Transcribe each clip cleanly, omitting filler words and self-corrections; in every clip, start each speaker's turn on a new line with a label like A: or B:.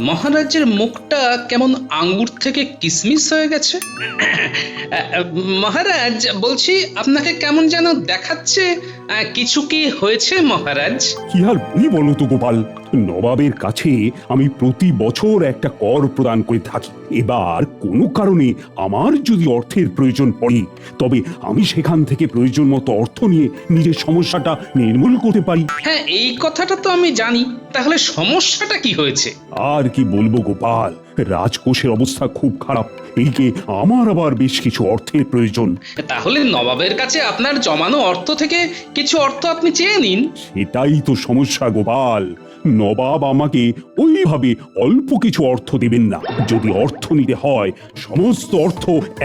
A: মহারাজের মুখটা কেমন আঙ্গুর থেকে কিসমিস হয়ে গেছে। মহারাজ, বলছি আপনাকে কেমন যেন দেখাচ্ছে। কিছু কি হয়েছে মহারাজ?
B: কি আর বলি বলো তো গোপাল, নবাবের কাছে আমি প্রতি বছর একটা কর প্রদান করে থাকি। এবার কোনো কারণে আমার যদি অর্থের প্রয়োজন পড়ে, তবে আমি সেখান থেকে প্রয়োজন মতো অর্থ নিয়ে নিজের সমস্যাটা নির্মূল করতে পারি।
A: হ্যাঁ, এই কথাটা তো আমি জানি। তাহলে সমস্যাটা কি হয়েছে?
B: আর কি বলবো গোপাল, রাজকোষের অবস্থা খুব খারাপ। এইকে আমার আবার বেশ কিছু অর্থের প্রয়োজন।
A: তাহলে নবাবের কাছে আপনার জমানো অর্থ থেকে কিছু অর্থ আপনি চেয়ে নিন।
B: সেটাই তো সমস্যা গোপাল, নবাব আমাকে ওইভাবে অল্প কিছু অর্থ দেবেন না। যদি অর্থ নিতে হয়, সমস্ত অর্থ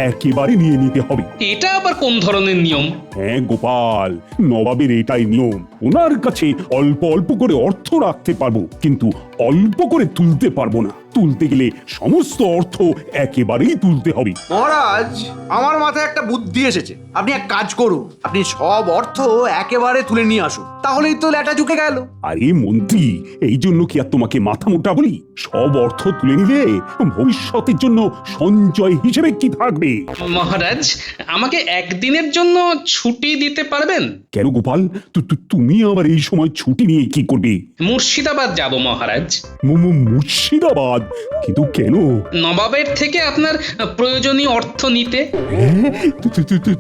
B: একেবারে নিয়ে নিতে হবে।
A: এটা আবার কোন ধরনের নিয়ম?
B: হ্যাঁ গোপাল, নবাবের এটাই নিয়ম। ওনার কাছে অল্প অল্প করে অর্থ রাখতে পারবো, কিন্তু অল্প করে তুলতে পারবো না। তুলতে গেলে সমস্ত অর্থ একেবারেই তুলতে হবে।
C: মহারাজ, আমার মাথায় একটা বুদ্ধি এসেছে। আপনি এক কাজ করুন, আপনি সব অর্থ একেবারে তুলে নিয়ে আসুন, তাহলেই তো ল্যাটা ঝুঁকে গেল।
B: আরে মন্ত্রী, এই জন্য কি আর তোমাকে মাথা মোটা বলি? সব অর্থ তুলে নিলে ভবিষ্যতের জন্য সঞ্চয় হিসেবে কি থাকবে?
A: মহারাজ, আমাকে একদিনের জন্য ছুটি দিতে পারবেন?
B: কেন গোপাল, তুমি আবার এই সময় ছুটি নিয়ে কি করবে?
A: মুর্শিদাবাদ যাব মহারাজ।
B: মুর্শিদাবাদ? কিন্তু কেন?
A: নবাবের থেকে আপনার প্রয়োজনীয় অর্থ নিতে।
B: হ্যাঁ,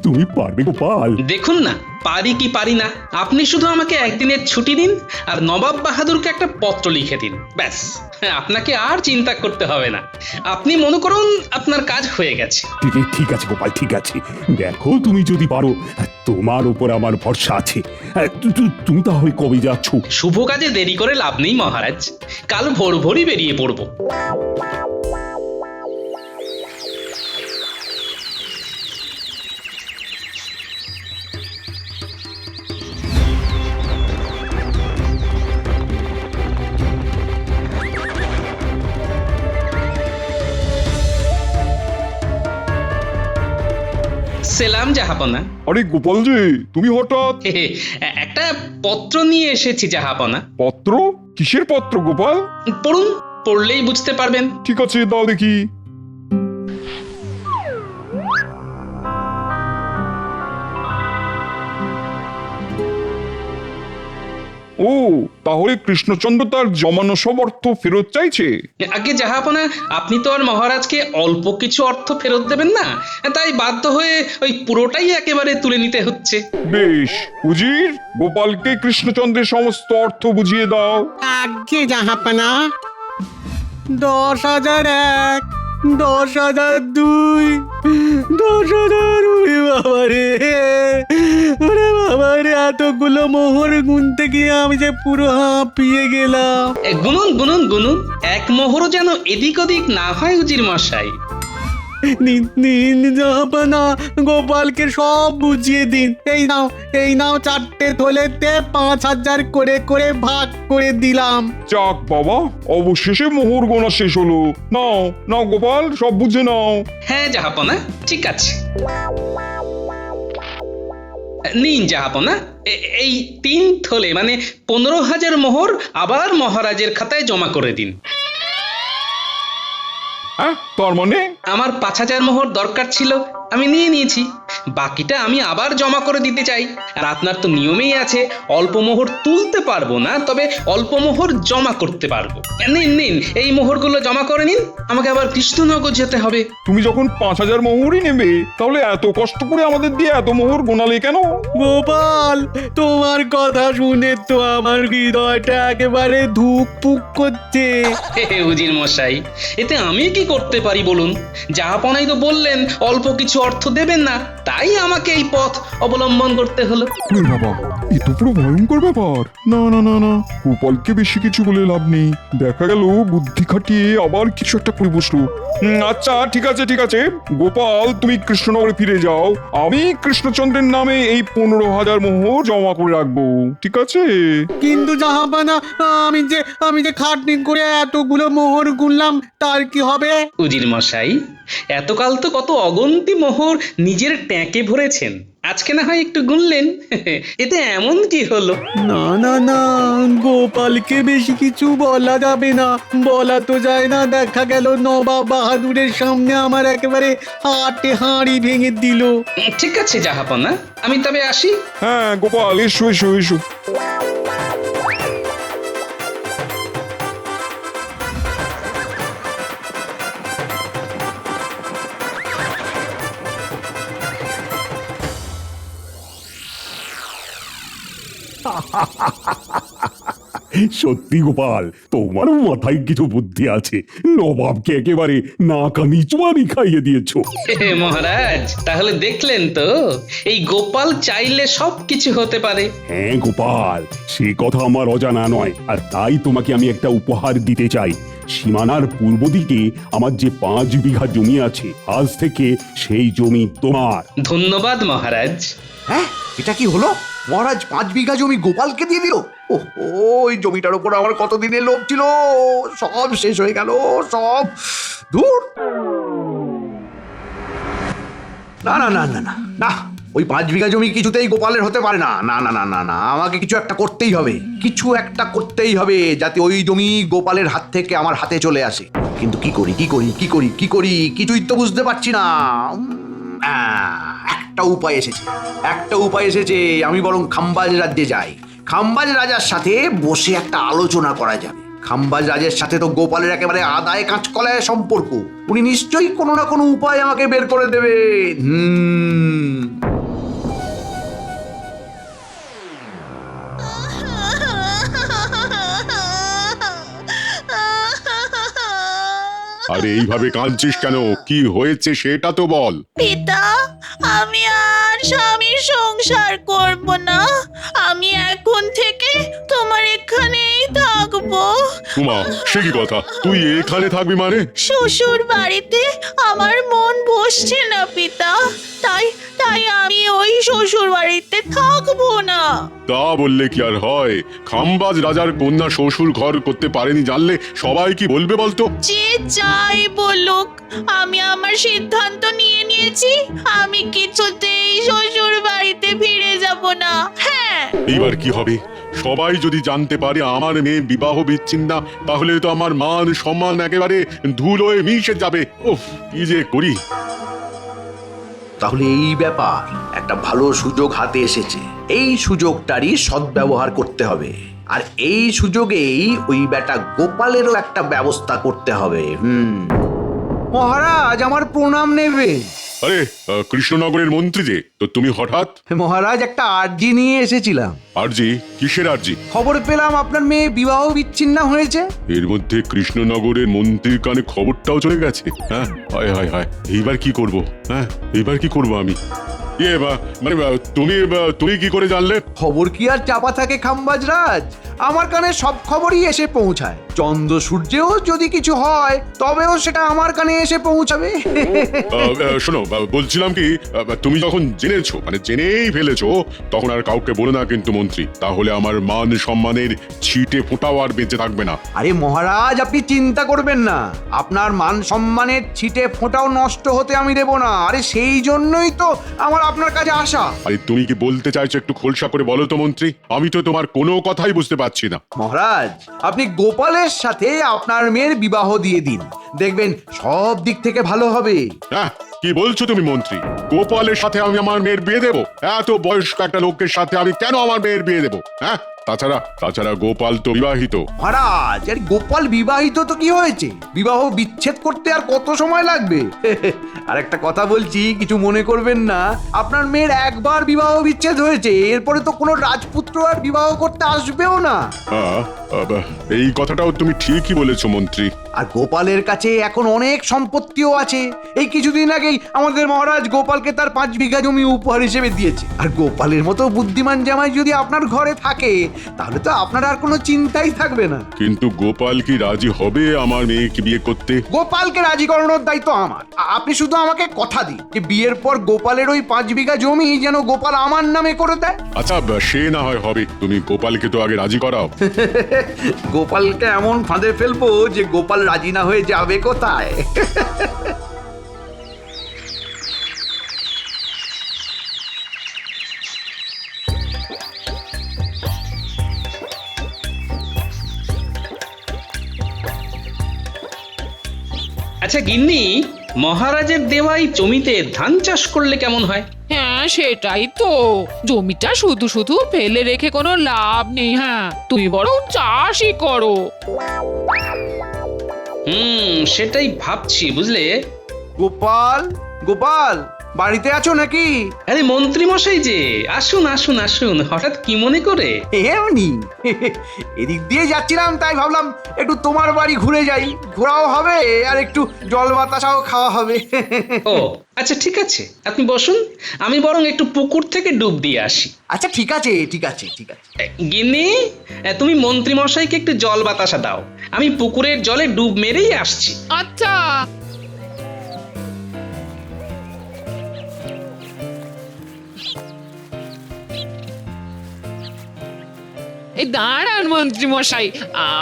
B: তুমি পারবে গোপাল?
A: দেখুন না, পারি কি পারি না। আপনি শুধু আমাকে একদিনের ছুটি দিন, আর নবাব বাহাদুরকে একটা পত্র লিখে দিন, ব্যাস। আপনাকে আর চিন্তা করতে হবে না। আপনি মনে করুন আপনার কাজ হয়ে গেছে।
B: ঠিক আছে গোপাল, ঠিক আছে। দেখো, তুমি যদি পারো, তোমার উপর আমার ভরসা আছে। তুমি তাহলে কবে যাচ্ছ?
A: শুভ কাজে দেরি করে লাভ নেই মহারাজ, কাল ভোর ভোরই বেরিয়ে পড়ব। সেলাম জাহাপনা।
D: আরে গোপাল যে, তুমি হঠাৎ?
A: একটা পত্র নিয়ে এসেছি জাহাপনা।
D: পত্র? কিসের পত্র গোপাল?
A: পড়ুন, পড়লেই বুঝতে পারবেন।
D: ঠিক আছে, দাও দেখি। ও, তাহলে কৃষ্ণচন্দ্র তার জমানো সব অর্থ ফেরত চাইছে?
A: আগে জাহাপনা, আপনি তো আর মহারাজকে অল্প কিছু অর্থ ফেরত দেবেন না, তাই বাধ্য হয়ে ওই পুরোটাই একেবারে তুলে নিতে হচ্ছে।
D: বেশ, উজির, গোপালকে কৃষ্ণচন্দ্রের সমস্ত অর্থ বুঝিয়ে দাও।
E: আজ্ঞে জাহাপানা। 10,001, 10,002, 10,000। ওরে বাবারে, ওরে বাবারে, এতগুলো মোহর গুনতে গিয়ে আমি যে পুরো হাঁপিয়ে গেলাম।
A: গুনুন গুনুন গুনুন, এক মোহরও যেন এদিক ওদিক না হয় উজির মশাই।
E: নিন জাহাপানা, গোপালকে সব বুঝিয়ে দিন। এই নাও 4টে থলেতে 5,000 করে করে ভাগ করে দিলাম।
D: যাক বাবা, অবশেষে মোহর গোনা শেষ হলো। নাও নাও গোপাল, সব বুঝে নাও।
A: হ্যাঁ জাহাপনা, ঠিক আছে। নিন জাহাপনা, এই 3 থলে মানে 15,000 মোহর আবার মহারাজের খাতায় জমা করে দিন।
D: হ্যাঁ, তার মানে?
A: আমার 5,000 মোহর দরকার ছিল, আমি নিয়ে নিয়েছি। বাকিটা আমি আবার জমা করে দিতে চাই। আর আপনার তো নিয়মেই আছে, অল্প মোহর তুলতে পারবো না, তবে অল্প মোহর জমা করতে পারবো। নিন, এই মোহরগুলো জমা করে নিন, আমাকে আবার কৃষ্ণনগর যেতে হবে।
D: তুমি যখন 5,000 মোহরই নেবে, তাহলে এত কষ্ট করে আমাদের দিয়ে এত মোহর গোনালে কেন?
E: গোপাল, তোমার কথা শুনে তো আমার হৃদয়টা একেবারে ধুকপুক করছে।
A: উজির মশাই, এতে আমি কি করতে পারি বলুন? জাহাপনাই তো বললেন অল্প কিছু অর্থ দেবেন না, তাই আমাকে এই পথ অবলম্বন করতে হলো।
D: বাবা, এ তো পুরো ভয়ঙ্কর ব্যাপার। না না না না, গোপালকে বেশি কিছু বলে লাভ নেই। দেখা গেল বুদ্ধি খাটিয়ে আবার কিছু একটা করে বসলো। আচ্ছা, ঠিক আছে গোপাল, তুমি কৃষ্ণনগরে ফিরে যাও। আমি কৃষ্ণচন্দ্রের নামে এই 15,000 মোহর জমা করে রাখবো, ঠিক আছে?
E: কিন্তু জাহাপানা, আমি যে খাটনি করে এতগুলো মোহর গুনলাম, তার কি হবে?
A: উজির মশাই, এতকাল তো কত অগন্তি মোহর নিজের ট্যাঁকে ভরেছেন, আজকে না হয় একটু গুনলেন এতে এমন কি হলো?
E: না না না, গোপালকে বেশি কিছু বলা যাবে না। বলা তো যায় না, দেখা গেল নবাব বাহাদুরের সামনে আমার একেবারে হাটে হাঁড়ি ভেঙে দিল।
A: ঠিক আছে জাহাপনা, আমি তবে আসি।
D: হ্যাঁ গোপাল, এসো এসো এসো।
B: সত্যি গোপাল, তোমার মাথায় কিছু বুদ্ধি আছে। নবাবকে একেবারে নাকানি চুয়ানি খাইয়ে দিয়েছো।
A: মহারাজ, তাহলে দেখলেন তো এই গোপাল চাইলে সবকিছু হতে পারে।
B: হ্যাঁ গোপাল, সে কথা আমার অজানা নয়। আর তাই তোমাকে আমি একটা উপহার দিতে চাই। সীমানার পূর্ব দিকে আমার যে 5 বিঘা জমি আছে, আজ থেকে সেই জমি তোমার।
A: ধন্যবাদ মহারাজ।
C: হ্যাঁ, এটা কি হলো? মহারাজ 5 বিঘা জমি গোপালকে দিয়ে দিল। ওই জমিটার উপর আমার কতদিনের লোভ ছিল, সব শেষ হয়ে গেল, সব দূর। না না না না না না, ওই 5 বিঘা জমি কিছুতেই গোপালের হতে পারে না। না না না না না, আমাকে কিছু একটা করতেই হবে, কিছু একটা করতেই হবে যাতে ওই জমি গোপালের হাত থেকে আমার হাতে চলে আসে। কিন্তু কি করি কি করি কি করি কি করি, কিছুই তো বুঝতে পারছি না। একটা উপায় এসেছে, একটা উপায় এসেছে। আমি বরং খাম্বাজ রাজ্যে যাই। খাম্বাজ রাজার সাথে বসে একটা আলোচনা করা যাবে। খাম্বাজ রাজের সাথে তো গোপালের একেবারে আদায় কাঁচকলায় সম্পর্ক। উনি নিশ্চয়ই কোনো না কোনো উপায় আমাকে বের করে দেবে।
F: আরে এইভাবে কাঁদছিস কেন? কি হয়েছে সেটা তো বল।
G: পিতা, আমি আর স্বামীর সংসার করব না। আমি এখন থেকে তোমার এখানেই থাকবো।
F: উমা, সে কি কথা? তুই এখানে থাকবি মানে?
G: শ্বশুর বাড়িতে আমার মন বসছে না পিতা, তাই তাই আমি ওই শ্বশুর বাড়িতে থাকবো না।
F: তা বললে কি আর হয়? খাম্বাজ রাজার কন্যা শ্বশুর ঘর করতে পারেনি জানলে সবাই কি বলবে বলতো?
G: যে যাই বলুক, আমি আমার সিদ্ধান্ত নিয়ে নিয়েছি। আমি কিছুতেই শ্বশুর বাড়িতে ফিরে যাব না। হ্যাঁ,
F: এইবার কি হবে? সবাই যদি জানতে পারে আমার মেয়ে বিবাহ বিচ্ছিন্ন, তাহলে তো আমার মান সম্মান একেবারে ধুলোয় মিশে যাবে। উফ, কি যে করি।
C: তাহলে এই ব্যাপার, একটা ভালো সুযোগ হাতে এসেছে। এই সুযোগটারই সদ্ব্যবহার করতে হবে। আর এই সুযোগেই ওই বেটা গোপালেরও একটা ব্যবস্থা করতে হবে। মহারাজ, আমার প্রণাম নেবে।
F: আরে কৃষ্ণনগরের মন্ত্রী যে, তো তুমি হঠাৎ?
C: মহারাজ, একটা আর্জি নিয়ে এসেছিলাম।
F: আরজি? কিসের আরজি?
C: খবর পেলাম আপনার মেয়ে বিবাহ বিচ্ছিন্ন হয়েছে।
F: এর মধ্যে কৃষ্ণনগরের মন্ত্রীর কানে খবরটাও চলে গেছে। হ্যাঁ, হায় হায় হায়, এইবার কি করব? হ্যাঁ, এইবার কি করব আমি? মানে তুমি কি করে জানলে?
C: খবর কি আর চাপা থাকে খাম্বাজ রাজ? আমার কানে সব খবরই এসে পৌঁছায়। চন্দ্র সূর্যেও যদি কিছু হয় তবেও সেটা আমার কানে এসে পৌঁছাবে।
F: শোনো, বলছিলাম কি, তুমি যখন জেনেছো, মানে জেনেই ফেলেছো, তখন আর কাউকে বলো না কিন্তু মন্ত্রী। তাহলে আমার মান সম্মানের ছিটে ফোঁটাও আর বেঁচে থাকবে না।
C: আরে মহারাজ, আপনি চিন্তা করবেন না। আপনার মান সম্মানের ছিটে ফোঁটাও নষ্ট হতে আমি দেব না। আরে সেই জন্যই তো আমার আপনার কাছে আসা।
F: আরে তুমি কি বলতে চাইছো একটু খোলসা করে বলো তো মন্ত্রী। আমি তো তোমার কোনো কথাই বুঝতে পারছি না।
C: মহারাজ, আপনি গোপালের সাথে আপনার মেয়ের বিবাহ দিয়ে দিন, দেখবেন সব দিক থেকে ভালো হবে।
F: হ্যাঁ, কি বলছো তুমি মন্ত্রী? গোপালের সাথে আমি আমার মেয়ের বিয়ে দেবো? এত বয়স্ক একটা লোকের সাথে আমি কেন আমার মেয়ের বিয়ে দেবো? হ্যাঁ, তাছাড়া গোপাল তো বিবাহিত।
C: মহারাজ, আরে গোপাল বিবাহিত তো কি হয়েছে? বিবাহ বিচ্ছেদ করতে আর কত সময় লাগবে? আর একটা কথা বলছি, কিছু মনে করবেন না। আপনার মেয়ের একবার বিবাহ বিচ্ছেদ হয়েছে, এরপরে তো কোনো রাজপুত্র আর বিবাহ করতে আসবেও না।
F: এই কথাটাও তুমি ঠিকই বলেছো মন্ত্রী।
C: আর গোপালের কাছে এখন অনেক সম্পত্তিও আছে। এই কিছুদিন আগেই আমাদের মহারাজ গোপালকে তার 5 বিঘা জমি উপহার হিসেবে দিয়েছে। আর গোপালের মতো বুদ্ধিমান জামাই যদি আপনার ঘরে থাকে, তাহলে তো আপনার আর কোনো চিন্তাই থাকবে না।
F: কিন্তু গোপাল কি রাজি হবে আমার মেয়েকে বিয়ে করতে?
C: গোপালকে রাজি করানোর দায়িত্ব আমার। আপনি শুধু আমাকে কথা দিন যে বিয়ের পর গোপালের ওই 5 বিঘা জমি যেন গোপাল আমার নামে করে দেয়।
F: আচ্ছা, সে না হয় হবে। তুমি গোপালকে তো আগে রাজি করাও।
C: গোপালকে এমন ফাঁদে ফেলবো যে গোপাল রাজি না হয়ে যাবে কোথায়।
A: আচ্ছা গিন্নি, মহারাজের দেওয়াই জমিতে ধান চাষ করলে কেমন হয়?
H: হ্যাঁ সেটাই তো, জমিটা শুধু শুধু ফেলে রেখে কোনো লাভ নেই। হ্যাঁ তুমি বরং চাষই করো।
A: সেটাই ভাবছি বুঝলে।
C: গোপাল, গোপাল, বাড়িতে আছো নাকি?
A: আরে মন্ত্রী মশাই যে, আসুন আসুন আসুন, হঠাৎ কি মনে করে?
C: এমনি এদিক দিয়ে যাচ্ছিলাম, তাই ভাবলাম একটু তোমার বাড়ি ঘুরে যাই, ঘোরাও হবে আর একটু জল বাতাসাও খাওয়া হবে।
A: ও আচ্ছা ঠিক আছে, আপনি বসুন, আমি বরং একটু পুকুর থেকে ডুব দিয়ে আসি।
C: আচ্ছা ঠিক আছে, ঠিক আছে, ঠিক আছে।
A: গিন্নি, তুমি মন্ত্রী মশাইকে একটু জল বাতাসা দাও, আমি পুকুরের জলে ডুব মেরেই আসছি।
H: আচ্ছা। এই দাঁড়ান মন্ত্রী মশাই,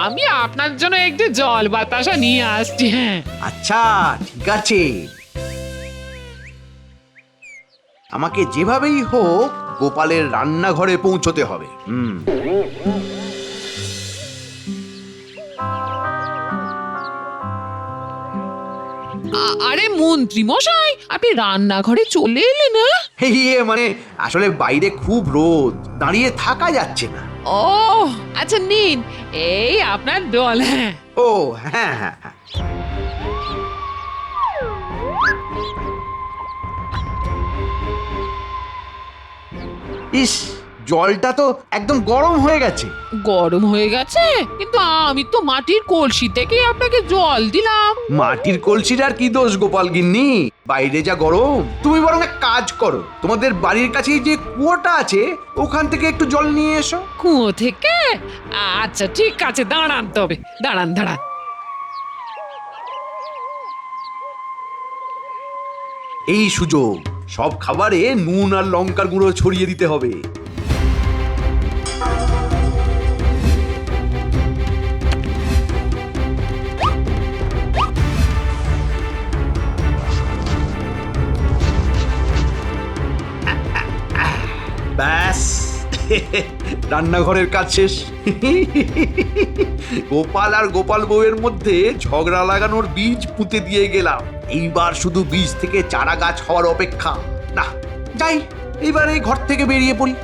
H: আমি আপনার জন্য একটু জল বাতাসা নিয়ে আসছি। হ্যাঁ
C: আচ্ছা ঠিক আছে, আমাকে যেভাবেই হোক গোপালের রান্নাঘরে পৌঁছতে হবে।
H: আরে মন্ত্রী মশাই, আপনি রান্নাঘরে চলে এলেন? না
C: মানে আসলে বাইরে খুব রোদ, দাঁড়িয়ে থাকা যাচ্ছে না।
H: ও আচ্ছা নিন, এই আপনার জল। হ্যাঁ
C: ও হ্যাঁ হ্যাঁ হ্যাঁ, ইস, জলটা তো একদম গরম হয়ে গেছে।
H: গরম হয়ে গেছে, কিন্তু আমি তো মাটির কলসি থেকে আপনাকে জল দিলাম।
C: মাটির কলসির আর কি দোষ গোপাল গিন্নি, বাইরে যা গরম। তুমি বরং এক কাজ করো, তোমাদের বাড়ির কাছেই যে কুয়োটা আছে ওখান থেকে একটু জল নিয়ে এসো।
H: কুয়ো থেকে? আচ্ছা ঠিক আছে, দাঁড়ান তবে, দাঁড়ান দাঁড়ান।
C: এই সুযোগ, সব খাবারে নুন আর লঙ্কার গুঁড়ো ছড়িয়ে দিতে হবে। ব্যাস, রান্নাঘরের কাজ শেষ। গোপাল আর গোপাল বউয়ের মধ্যে ঝগড়া লাগানোর বীজ পুঁতে দিয়ে গেলাম। এইবার শুধু বীজ থেকে চারা গাছ হওয়ার অপেক্ষা। না যাই, এইবার এই ঘর থেকে বেরিয়ে পড়ি।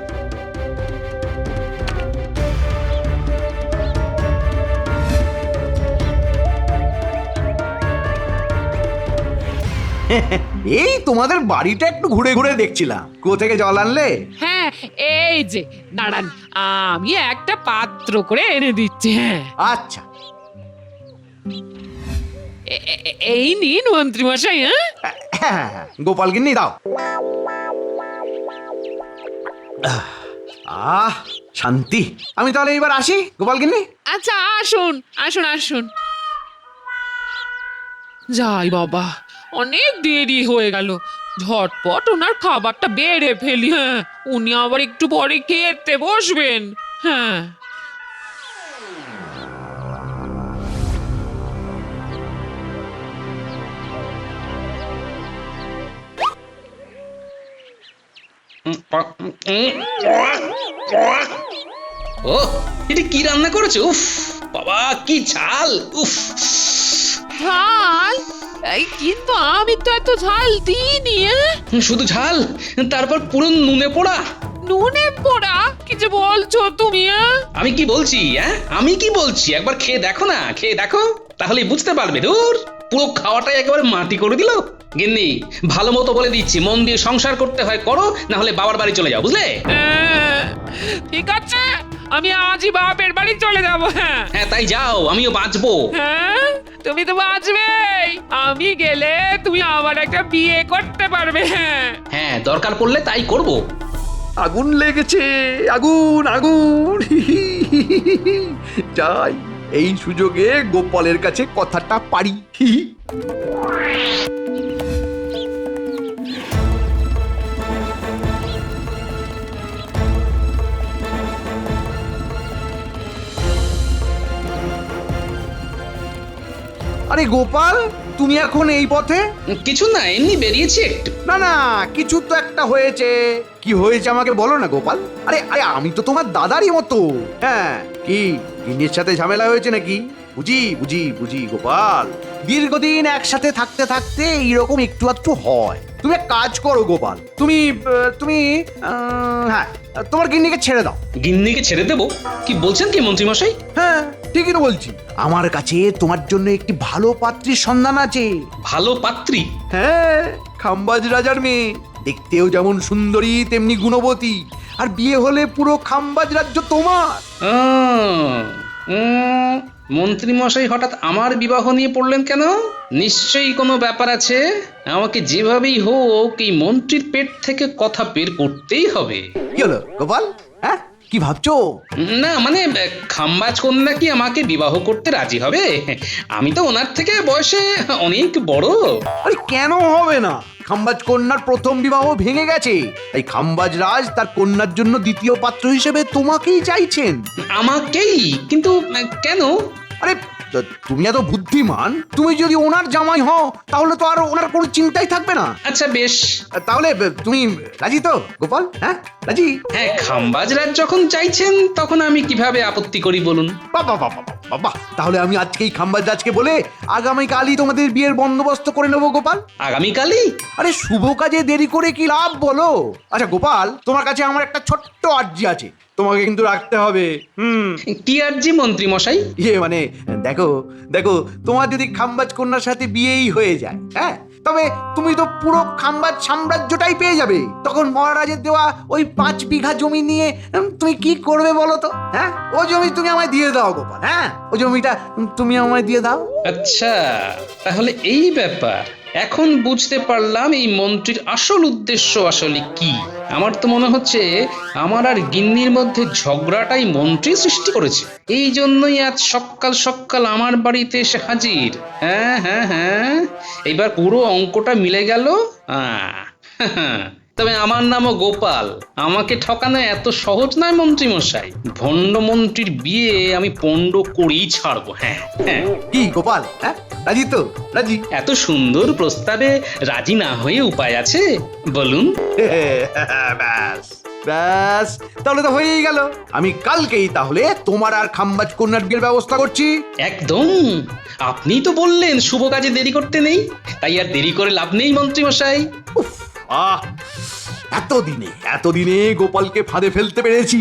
C: এই তোমাদের বাড়িটা একটু ঘুরে ঘুরে দেখছিলাম, কুয়ো থেকে জল আনলে?
H: হ্যাঁ এই যে দাঁড়ান, আমি একটা পাত্র করে এনে দিচ্ছি। হ্যাঁ
C: আচ্ছা,
H: এই নিন মন্ত্রী মশাই। হ্যাঁ
C: গোপাল গিন্নি দাও। আহ শান্তি, আমি তাহলে এবার আসি গোপাল গিন্নি।
H: আচ্ছা আসুন আসুন আসুন। যাই বাবা, অনেক দেরি হয়ে গেল, ঝটপট ওনার খাবারটা বেড়ে ফেলি। হ্যাঁ উনি আবার একটু পরে খেতে বসবেন। হ্যাঁ
A: ও এটা কি রান্না করেছো? উফ বাবা, কি ঝাল! উফ,
H: ঝাল? এই কিন্তু আমি তো এত ঝাল দিইনি।
A: শুধু ঝাল, তারপর পুরো নুনে পোড়া।
H: নুনে পোড়া? কি যে বলছো তুমি?
A: আমি কি বলছি? আমি কি বলছি একবার খেয়ে দেখো না, খেয়ে দেখো, তাহলেই বুঝতে পারবে। ধুর, পুরো খাওয়াটাই একেবারে মাটি করে দিল। গিন্নি, ভালো মতো বলে দিচ্ছি, মন দিয়ে সংসার করতে হয় করো, না হলে বাবার বাড়ি চলে যাও, বুঝলে?
H: ঠিক আছে, আমি আজই বাপের বাড়ি চলে যাবো। হ্যাঁ
A: হ্যাঁ তাই যাও, আমিও বাঁচবো।
H: হ্যাঁ তুমি তো বাঁচবেই, আমি গেলে তুমি আবার একটা বিয়ে করতে পারবে। হ্যাঁ
A: হ্যাঁ, দরকার পড়লে তাই করব।
C: আগুন লেগেছে, আগুন আগুন। যাই, এই সুযোগে গোপালের কাছে কথাটা পারি। আরে গোপাল, তুমি এখন এই পথে?
A: কিছু না, এমনি বেরিয়েছি একটু।
C: না না, কিছু তো একটা হয়েছে। কি হয়েছে আমাকে বলো না গোপাল। আরে আরে, আমি তো তোমার দাদারই মতো। হ্যাঁ, কি গিন্নির সাথে ঝামেলা হয়েছে নাকি? বুঝি বুঝি বুঝি গোপাল, দীর্ঘদিন একসাথে থাকতে থাকতে এইরকম একটু আধটু হয়। তুমি এক কাজ করো গোপাল, তুমি হ্যাঁ, তোমার গিন্নিকে ছেড়ে দাও।
A: গিন্নিকে ছেড়ে দেবো? কি বলছেন কি মন্ত্রী মশাই?
C: হ্যাঁ, ঠিকই তো বলছি। আমার কাছে তোমার জন্য একটি ভালো পাত্রীর সন্ধান আছে।
A: ভালো পাত্রী?
C: হ্যাঁ, খাম্বাজ রাজার মেয়ে, দেখতেও যেমন সুন্দরী তেমনি গুণবতী, আর বিয়ে হলে পুরো খাম্বাজ রাজ্য তোমার।
A: মন্ত্রী মশাই হঠাৎ আমার বিবাহ নিয়ে পড়লেন কেন? নিশ্চয়ই কোনো ব্যাপার আছে। আমাকে যেভাবেই হোক এই মন্ত্রীর পেট থেকে কথা বের করতেই হবে।
C: কি হলো গোপাল, হ্যাঁ কি ভাবছো?
A: না মানে খাম্বাজ কন্যা কি আমাকে বিবাহ করতে রাজি হবে? আমি তো ওনার থেকে বয়সে অনেক বড়।
C: আরে কেন হবে না? খাম্বাজ কন্যার প্রথম বিবাহ ভেঙে গেছে, তাই খাম্বাজ রাজ তার কন্যার জন্য দ্বিতীয় পাত্র হিসেবে তোমাকেই চাইছেন।
A: আমাকেই? কিন্তু কেন?
C: আরে তুমি এত বুদ্ধিমান, তুমি যদি ওনার জামাই হও তাহলে তো আর ওনার কোনো চিন্তাই থাকবে না।
A: আচ্ছা বেশ।
C: তাহলে তুমি রাজি তো গোপাল? হ্যাঁ রাজি?
A: হ্যাঁ, খাম্বাজ রাজ যখন চাইছেন তখন আমি কিভাবে আপত্তি করি বলুন?
C: বাবা বাবা বাবা, তাহলে আমি আজকেই খাম্বাজ রাজকে বলে আগামীকালই তোমাদের বিয়ের বন্দোবস্ত করে নেবো গোপাল।
A: আগামীকালই?
C: আরে শুভ কাজে দেরি করে কি লাভ বলো? আচ্ছা গোপাল, তোমার কাছে আমার একটা ছোট্ট আর্জি আছে, তোমাকে কিন্তু রাখতে হবে।
A: কি আর্জি মন্ত্রী মশাই?
C: মানে দেখো দেখো, তোমার যদি খাম্বাজ কন্যার সাথে বিয়েই হয়ে যায়, হ্যাঁ, তবে তুমি তো পুরো খাম্বাজ সাম্রাজ্যটাই পেয়ে যাবে। তখন মহারাজের দেওয়া ওই 5 বিঘা জমি নিয়ে তুমি কি করবে বলো তো? হ্যাঁ, ও জমি তুমি আমায় দিয়ে দাও গোপাল। হ্যাঁ, ওই জমিটা তুমি আমায় দিয়ে দাও।
A: আচ্ছা, তাহলে এই ব্যাপার। এখন বুঝতে পারলাম এই মন্ত্রীর আসল উদ্দেশ্য আসলে কি। আমার তো মনে হচ্ছে আমার আর গিন্নির মধ্যে ঝগড়াটাই মন্ত্রী সৃষ্টি করেছে। এই জন্যই আজ সকাল সকাল আমার বাড়িতে এসে হাজির। হ্যাঁ হ্যাঁ হ্যাঁ, এইবার পুরো অঙ্কটা মিলে গেল। তবে আমার নামও গোপাল, আমাকে ঠকানো এত সহজ নয় মন্ত্রী মশাই। ভণ্ড মন্ত্রীর বিয়ে আমি পণ্ড করেই ছাড়বো। হ্যাঁ হ্যাঁ।
C: কি গোপাল, হ্যাঁ রাজি তো? রাজি?
A: এত সুন্দর প্রস্তাবে রাজি না হয়ে উপায় আছে বলুন?
C: ব্যাস ব্যাস, তাহলে তো হয়েই গেল। আমি কালকেই তাহলে তোমার আর খাম্বাজ কন্যার বিয়ের ব্যবস্থা করছি।
A: একদম। আপনি তো বললেন শুভ কাজে দেরি করতে নেই, তাই আর দেরি করে লাভ নেই মন্ত্রী মশাই।
C: উফ, আহ, এতদিনে গোপালকে ফাঁদে ফেলতে পেরেছি।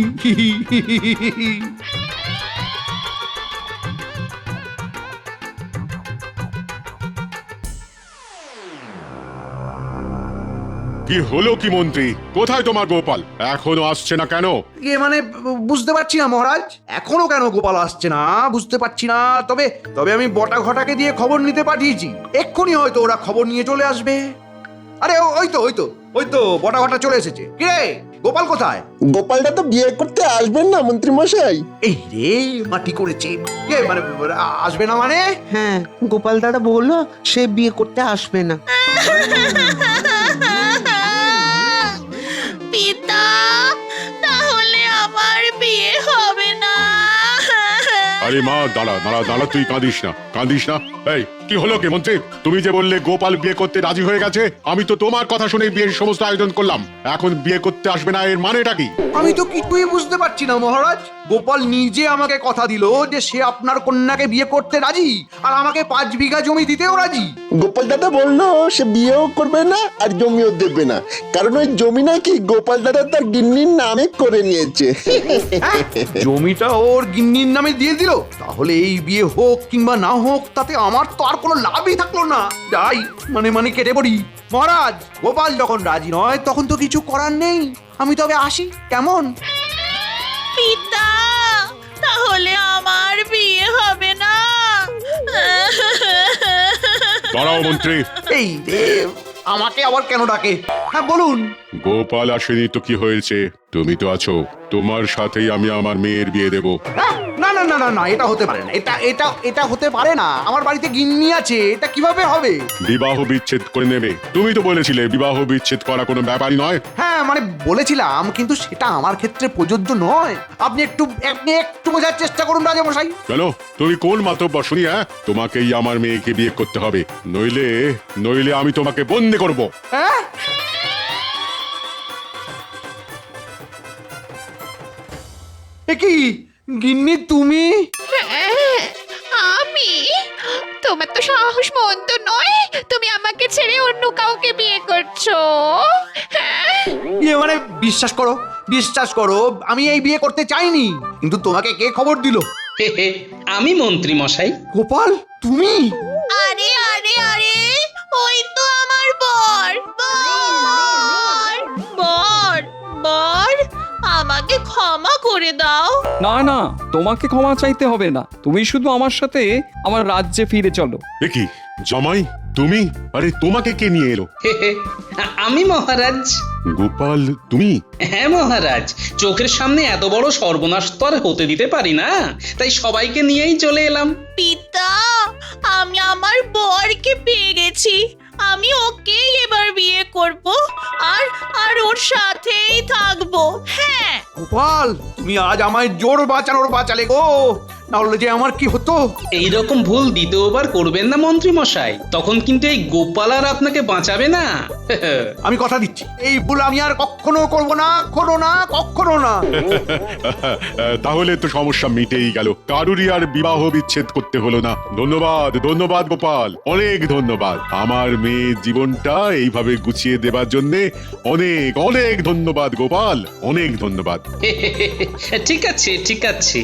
F: কি হলো কি মন্ত্রী, কোথায় তোমার গোপাল? এখনো আসছে না কেন?
C: মানে বুঝতে পারছি না মহারাজ, এখনো কেন গোপাল আসছে না বুঝতে পারছি না। তবে তবে আমি বটা ঘটাকে দিয়ে খবর নিতে পাঠিয়েছি, এক্ষুনি হয়তো ওরা খবর নিয়ে চলে আসবে। আরে ওই তো বটা ঘটা চলে এসেছে। কিরে গোপাল কোথায়?
I: গোপালটা তো বিয়ে করতে আসবেন না মন্ত্রী মশাই।
C: এই রে মাটি করেছে। কে মানে আসবে না মানে?
J: হ্যাঁ, গোপাল দাদা বললো সে বিয়ে করতে আসবে না।
G: পিতা, তাহলে আমার বিয়ে হবে না।
F: আরে মা, দাঁড়া দাঁড়া দাঁড়া, তুই কাঁদিস না। এই কি হলো কি মন্ত্রী, তুমি যে বললে গোপাল বিয়ে করতে রাজি হয়ে গেছে, আমি তো তোমার কথা শুনে বিয়ের সমস্ত আয়োজন করলাম। এখন বিয়ে করতে আসবে না, এর মানেটা কি?
C: আমি তো কিছুই বুঝতে পারছি না মহারাজ। গোপাল নিজে আমাকে কথা দিল যে সে আপনার কন্যাকে বিয়ে করতে রাজি, আর আমাকে 5 বিঘা জমি দিতেও রাজি।
I: গোপাল দাদা বললো সে বিয়েও করবে না আর জমিও দেবে না, কারণ ওই জমি নাকি গোপাল দাদা তার গিন্নির নামে করে নিয়েছে।
C: জমিটা ওর গিন্নির নামে দিয়ে দিল? তাহলে এই বিয়ে হোক কিংবা না হোক তাতে আমার তো আর কোনো লাভই থাকলো না। যাই মানে কেটে পড়ি। মহারাজ, গোপাল যখন রাজি নয় তখন তো কিছু করার নেই। আমি তবে আসি, কেমন?
G: পিতা, তাহলে আমার বিয়ে হবে না।
F: দাঁড়াও মন্ত্রী।
C: এই রে, আমাকে আবার কেন ডাকে? হ্যাঁ বলুন।
F: গোপাল আসেনি তো কি হয়েছে, তুমি তো আছো, তোমার সাথেই আমি আমার মেয়ের বিয়ে দেব।
C: না না না না না, এটা হতে পারে না। এটা হতে পারে না। আমার বাড়িতে গিন্নি আছে, এটা কিভাবে হবে?
F: বিবাহ বিচ্ছেদ করে নেবে, তুমি তো বলেছিলে বিবাহ বিচ্ছেদ করা কোনো ব্যাপারই নয়।
C: হ্যাঁ মানে বলেছিলাম, কিন্তু সেটা আমার ক্ষেত্রে প্রযোজ্য নয়। আপনি একটু বোঝার চেষ্টা করুন রাজামশাই।
F: কেন, তুমি কোন মাতব্বর শুনি? হ্যাঁ, তোমাকেই আমার মেয়েকে বিয়ে করতে হবে, নইলে আমি তোমাকে বন্দি করব।
C: হ্যাঁ, এ কি গিন্নি তুমি?
G: হ্যাঁ, আমি? তোমার তো সাহস মন্দ নয়, তুমি আমাকে ছেড়ে অন্য কাউকে বিয়ে করছো। হ্যাঁ?
C: ইয়ে মানে বিশ্বাস করো আমি এই বিয়ে করতে চাইনি, কিন্তু তোমাকে কে খবর দিল?
A: হে হে, আমি মন্ত্রী মশাই।
C: গোপাল তুমি?
G: আরে আরে আরে, ওই তো আমার বর। বর বর বর, আমাকে ক্ষমা করে দাও।
K: না না, তোমাকে ক্ষমা চাইতে হবে না, তুমি শুধু আমার সাথে আমার রাজ্যে ফিরে চলো।
F: দেখি জামাই তুমি, আরে তোমাকে কে নিয়ে এলো?
A: হে হে, আমি মহারাজ।
F: গোপাল তুমি?
A: হ্যাঁ মহারাজ, চোখের সামনে এত বড় সর্বনাশ তো আর হতে দিতে পারি না, তাই সবাইকে নিয়েই চলে এলাম।
G: পিতা, আমি আমার বরকে পেয়ে গেছি, আমি ওকেই এবার বিয়ে করব আর আর ওর সাথেই থাকবো। হ্যাঁ।
C: গোপাল তুমি আজ আমায় জোর বাঁচালে গো, না হলে যে আমার কি হতো।
A: এইরকম ভুল দ্বিতীয়বার করবেন না মন্ত্রী মশাই, তখন কিন্তু এই গোপাল আর আপনাকে বাঁচাবে না।
C: আমি কথা দিচ্ছি এই ভুল আমি আর কখনো করবো না, কখনো না।
F: তাহলে তো সমস্যা মিটেই গেল, কারুরই আর বিবাহ বিচ্ছেদ করতে হলো না। ধন্যবাদ গোপাল, অনেক ধন্যবাদ। আমার মেয়ের জীবনটা এইভাবে গুছিয়ে দেবার জন্য অনেক ধন্যবাদ গোপাল, অনেক ধন্যবাদ।
A: ঠিক আছে ঠিক আছে।